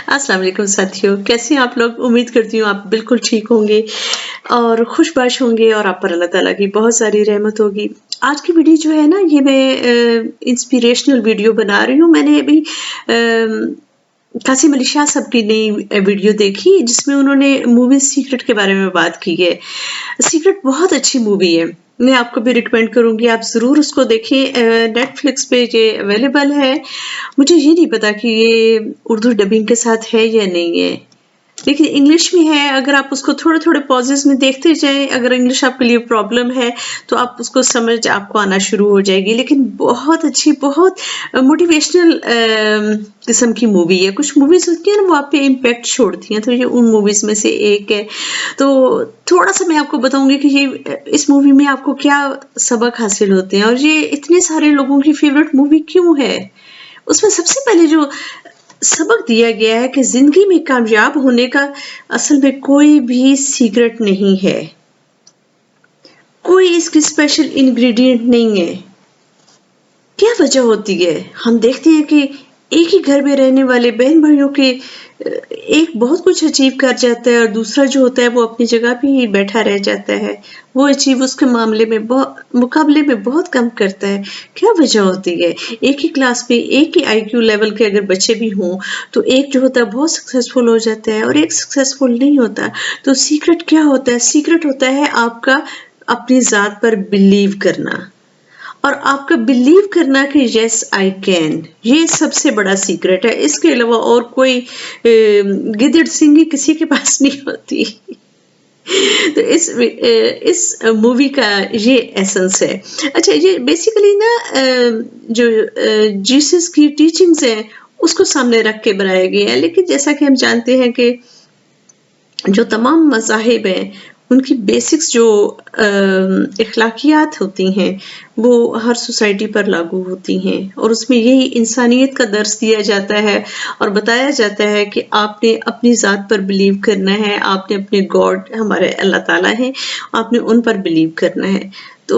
अस्सलाम वालेकुम साथियों, कैसे हैं आप लोग? उम्मीद करती हूँ आप बिल्कुल ठीक होंगे और खुशबाश होंगे और आप पर अल्लाह ताला की बहुत सारी रहमत होगी। आज की वीडियो जो है ना, ये मैं इंस्पिरेशनल वीडियो बना रही हूँ। मैंने अभी कासिम अली शाह साहब की नई वीडियो देखी जिसमें उन्होंने मूवी सीक्रेट के बारे में बात की है। सीक्रेट बहुत अच्छी मूवी है, मैं आपको भी रिकमेंड करूंगी, आप ज़रूर उसको देखें। नेटफ्लिक्स पे ये अवेलेबल है। मुझे ये नहीं पता कि ये उर्दू डबिंग के साथ है या नहीं है, लेकिन इंग्लिश में है। अगर आप उसको थोड़े थोड़े पॉजेस में देखते जाएं, अगर इंग्लिश आपके लिए प्रॉब्लम है तो आप उसको समझ आपको आना शुरू हो जाएगी। लेकिन बहुत अच्छी, बहुत मोटिवेशनल किस्म की मूवी है। कुछ मूवीज होती हैं ना, वो आप पे इम्पैक्ट छोड़ती हैं, तो ये उन मूवीज में से एक है। तो थोड़ा सा मैं आपको बताऊंगी कि ये इस मूवी में आपको क्या सबक हासिल होते हैं और ये इतने सारे लोगों की फेवरेट मूवी क्यों है। उसमें सबसे पहले जो सबक दिया गया है कि जिंदगी में कामयाब होने का असल में कोई भी सीक्रेट नहीं है, कोई इसकी स्पेशल इंग्रेडिएंट नहीं है। क्या वजह होती है? हम देखते हैं कि एक ही घर में रहने वाले बहन भाइयों के एक बहुत कुछ अचीव कर जाता है और दूसरा जो होता है वो अपनी जगह पे ही बैठा रह जाता है। वो अचीव उसके मामले में मुकाबले में बहुत कम करता है। क्या वजह होती है? एक ही क्लास में एक ही आईक्यू लेवल के अगर बच्चे भी हों तो एक जो होता है बहुत सक्सेसफुल हो जाता है और एक सक्सेसफुल नहीं होता। तो सीक्रेट क्या होता है? सीक्रेट होता है आपका अपनी ज़ात पर बिलीव करना और आपका बिलीव करना कि यस आई कैन। ये सबसे बड़ा सीक्रेट है। इसके अलावा और कोई गिदड़ सिंगी किसी के पास नहीं होती। तो इस मूवी का ये एसेंस है। अच्छा, ये बेसिकली ना जो जीसस की टीचिंग्स हैं उसको सामने रख के बनाया गया है। लेकिन जैसा कि हम जानते हैं कि जो तमाम मज़ाहिब हैं उनकी बेसिक्स जो इखलाकियात होती हैं वो हर सोसाइटी पर लागू होती हैं और उसमें यही इंसानियत का दर्स दिया जाता है और बताया जाता है कि आपने अपनी ज़ात पर बिलीव करना है, आपने अपने गॉड, हमारे अल्लाह ताला हैं, आपने उन पर बिलीव करना है। तो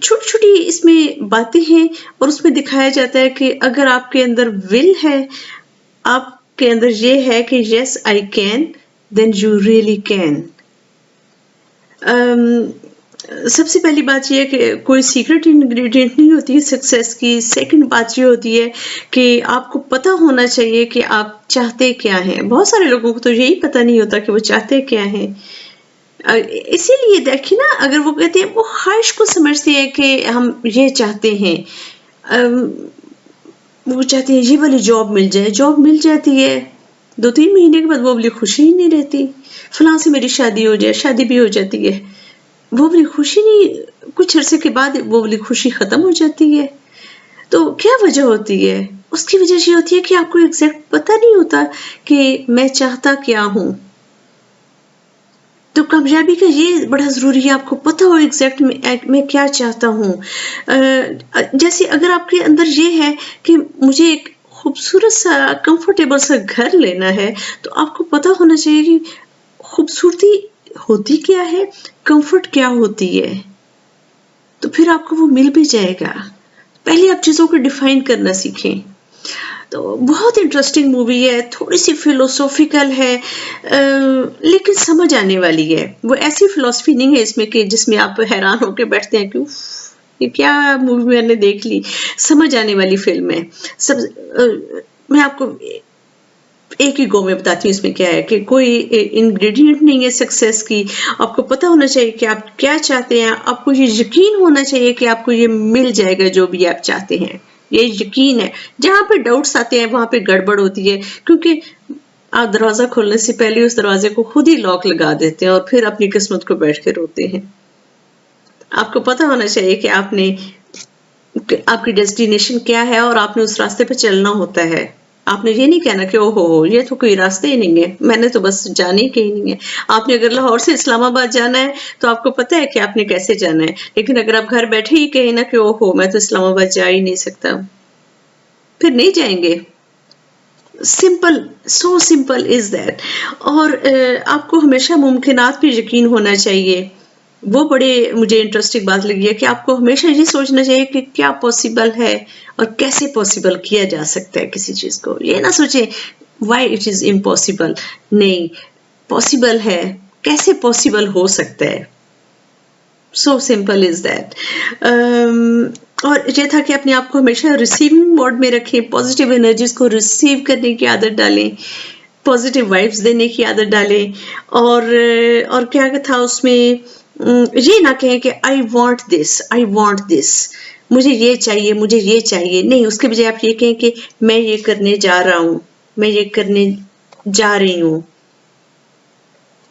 छोटी छोटी इसमें बातें हैं और उसमें दिखाया जाता है कि अगर आपके अंदर विल है, आपके अंदर ये है कि yes I can, then you really can. सबसे पहली बात यह है कि कोई सीक्रेट इंग्रेडिएंट नहीं होती है सक्सेस की। सेकंड बात ये होती है कि आपको पता होना चाहिए कि आप चाहते क्या हैं। बहुत सारे लोगों को तो यही पता नहीं होता कि वो चाहते क्या हैं। इसीलिए देखिए ना, अगर वो कहते हैं, वो ख्वाहिश को समझते हैं कि हम ये चाहते हैं, वो चाहते हैं ये वाली जॉब मिल जाए, जॉब मिल जाती है, 2-3 महीने के बाद वो वाली खुशी ही नहीं रहती। फलां से मेरी शादी हो जाए, शादी भी हो जाती है, वो वाली खुशी नहीं, कुछ अरसे के बाद वो वाली खुशी खत्म हो जाती है। तो क्या वजह होती है? उसकी वजह ये होती है कि आपको एग्जैक्ट पता नहीं होता कि मैं चाहता क्या हूँ। तो कामयाबी का ये बड़ा ज़रूरी है, आपको पता हो एग्जैक्ट मैं क्या चाहता हूँ। जैसे अगर आपके अंदर ये है कि मुझे एक खूबसूरत सा कंफर्टेबल सा घर लेना है, तो आपको पता होना चाहिए कि खूबसूरती होती क्या है, कंफर्ट क्या होती है, तो फिर आपको वो मिल भी जाएगा। पहले आप चीज़ों को डिफाइन करना सीखें। तो बहुत इंटरेस्टिंग मूवी है, थोड़ी सी फिलोसॉफिकल है, लेकिन समझ आने वाली है। वो ऐसी फिलॉसफी नहीं है इसमें कि जिसमें आप हैरान होकर बैठते हैं कि ये क्या मूवी मैंने देख ली। समझ आने वाली फिल्म है। मैं आपको एक ही गो में बताती हूँ इसमें क्या है कि कोई इंग्रेडिएंट नहीं है सक्सेस की। आपको पता होना चाहिए कि आप क्या चाहते हैं, आपको ये यकीन होना चाहिए कि आपको ये मिल जाएगा जो भी आप चाहते हैं। ये यकीन है। जहाँ पे डाउट्स आते हैं वहां पे गड़बड़ होती है, क्योंकि आप दरवाजा खोलने से पहले उस दरवाजे को खुद ही लॉक लगा देते हैं और फिर अपनी किस्मत को बैठ के रोते हैं। आपको पता होना चाहिए कि आपकी डेस्टिनेशन क्या है और आपने उस रास्ते पे चलना होता है। आपने ये नहीं कहना कि ओहो ये तो कोई रास्ते ही नहीं है, मैंने तो बस जाने ही कहीं नहीं है। आपने अगर लाहौर से इस्लामाबाद जाना है तो आपको पता है कि आपने कैसे जाना है, लेकिन अगर आप घर बैठे ही कहें ना कि ओहो मैं तो इस्लामाबाद जा ही नहीं सकता, फिर नहीं जाएंगे। Simple, so simple is that. और आपको हमेशा मुमकिनात पे यकीन होना चाहिए। वो बड़े मुझे इंटरेस्टिंग बात लगी है कि आपको हमेशा ये सोचना चाहिए कि क्या पॉसिबल है और कैसे पॉसिबल किया जा सकता है किसी चीज को। ये ना सोचे वाई इट इज इम्पॉसिबल, नहीं पॉसिबल है, कैसे पॉसिबल हो सकता है, सो सिंपल इज दैट। और ये था कि अपने आप को हमेशा रिसीविंग मोड में रखें, पॉजिटिव एनर्जीज को रिसीव करने की आदत डालें, पॉजिटिव वाइब्स देने की आदत डालें, और क्या था उसमें, ये ना कहें कि आई वॉन्ट दिस, मुझे ये चाहिए, मुझे ये चाहिए, नहीं, उसके बजाय आप ये कहें कि मैं ये करने जा रहा हूँ, मैं ये करने जा रही हूँ।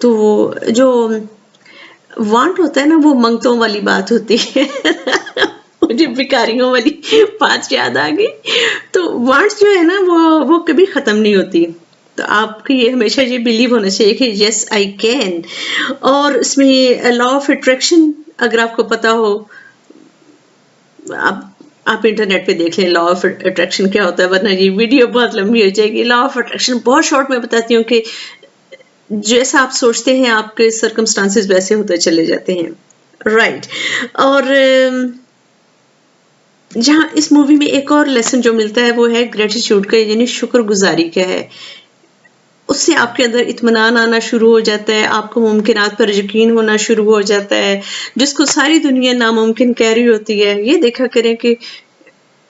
तो जो वांट होता है ना, वो मंगतों वाली बात होती है। मुझे भिखारियों वाली बात याद आ गई। तो वांट्स जो है ना, वो कभी खत्म नहीं होती। तो आपको ये हमेशा ये बिलीव होना चाहिए कि यस आई कैन। और इसमें लॉ ऑफ अट्रैक्शन अगर आपको पता हो, आप इंटरनेट पे देख लें लॉ ऑफ अट्रैक्शन क्या होता है, वरना ये वीडियो बहुत लंबी हो जाएगी। लॉ ऑफ अट्रैक्शन बहुत शॉर्ट में बताती हूँ कि जैसा आप सोचते हैं आपके सर्कमस्टांसेस वैसे होते चले जाते हैं, राइट। और जहाँ इस मूवी में एक और लेसन जो मिलता है वो है ग्रेटिट्यूड का, यानी शुक्रगुजारी का है। उससे आपके अंदर इत्मीनान आना शुरू हो जाता है, आपको मुमकिनात पर यकीन होना शुरू हो जाता है। जिसको सारी दुनिया नामुमकिन कह रही होती है, ये देखा करें कि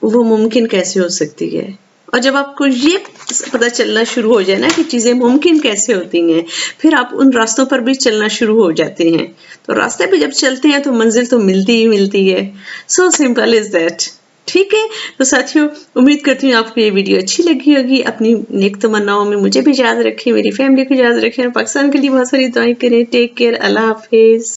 वो मुमकिन कैसे हो सकती है। और जब आपको ये पता चलना शुरू हो जाए ना कि चीज़ें मुमकिन कैसे होती हैं, फिर आप उन रास्तों पर भी चलना शुरू हो जाते हैं। तो रास्ते पे जब चलते हैं तो मंजिल तो मिलती ही मिलती है। So simple is that. ठीक है, तो साथियों, उम्मीद करती हूँ आपको ये वीडियो अच्छी लगी होगी। अपनी नेक तमन्नाओं में मुझे भी याद रखें, मेरी फैमिली को याद रखें, और पाकिस्तान के लिए बहुत सारी दुआएं करें। टेक केयर, अल्लाह हाफिज।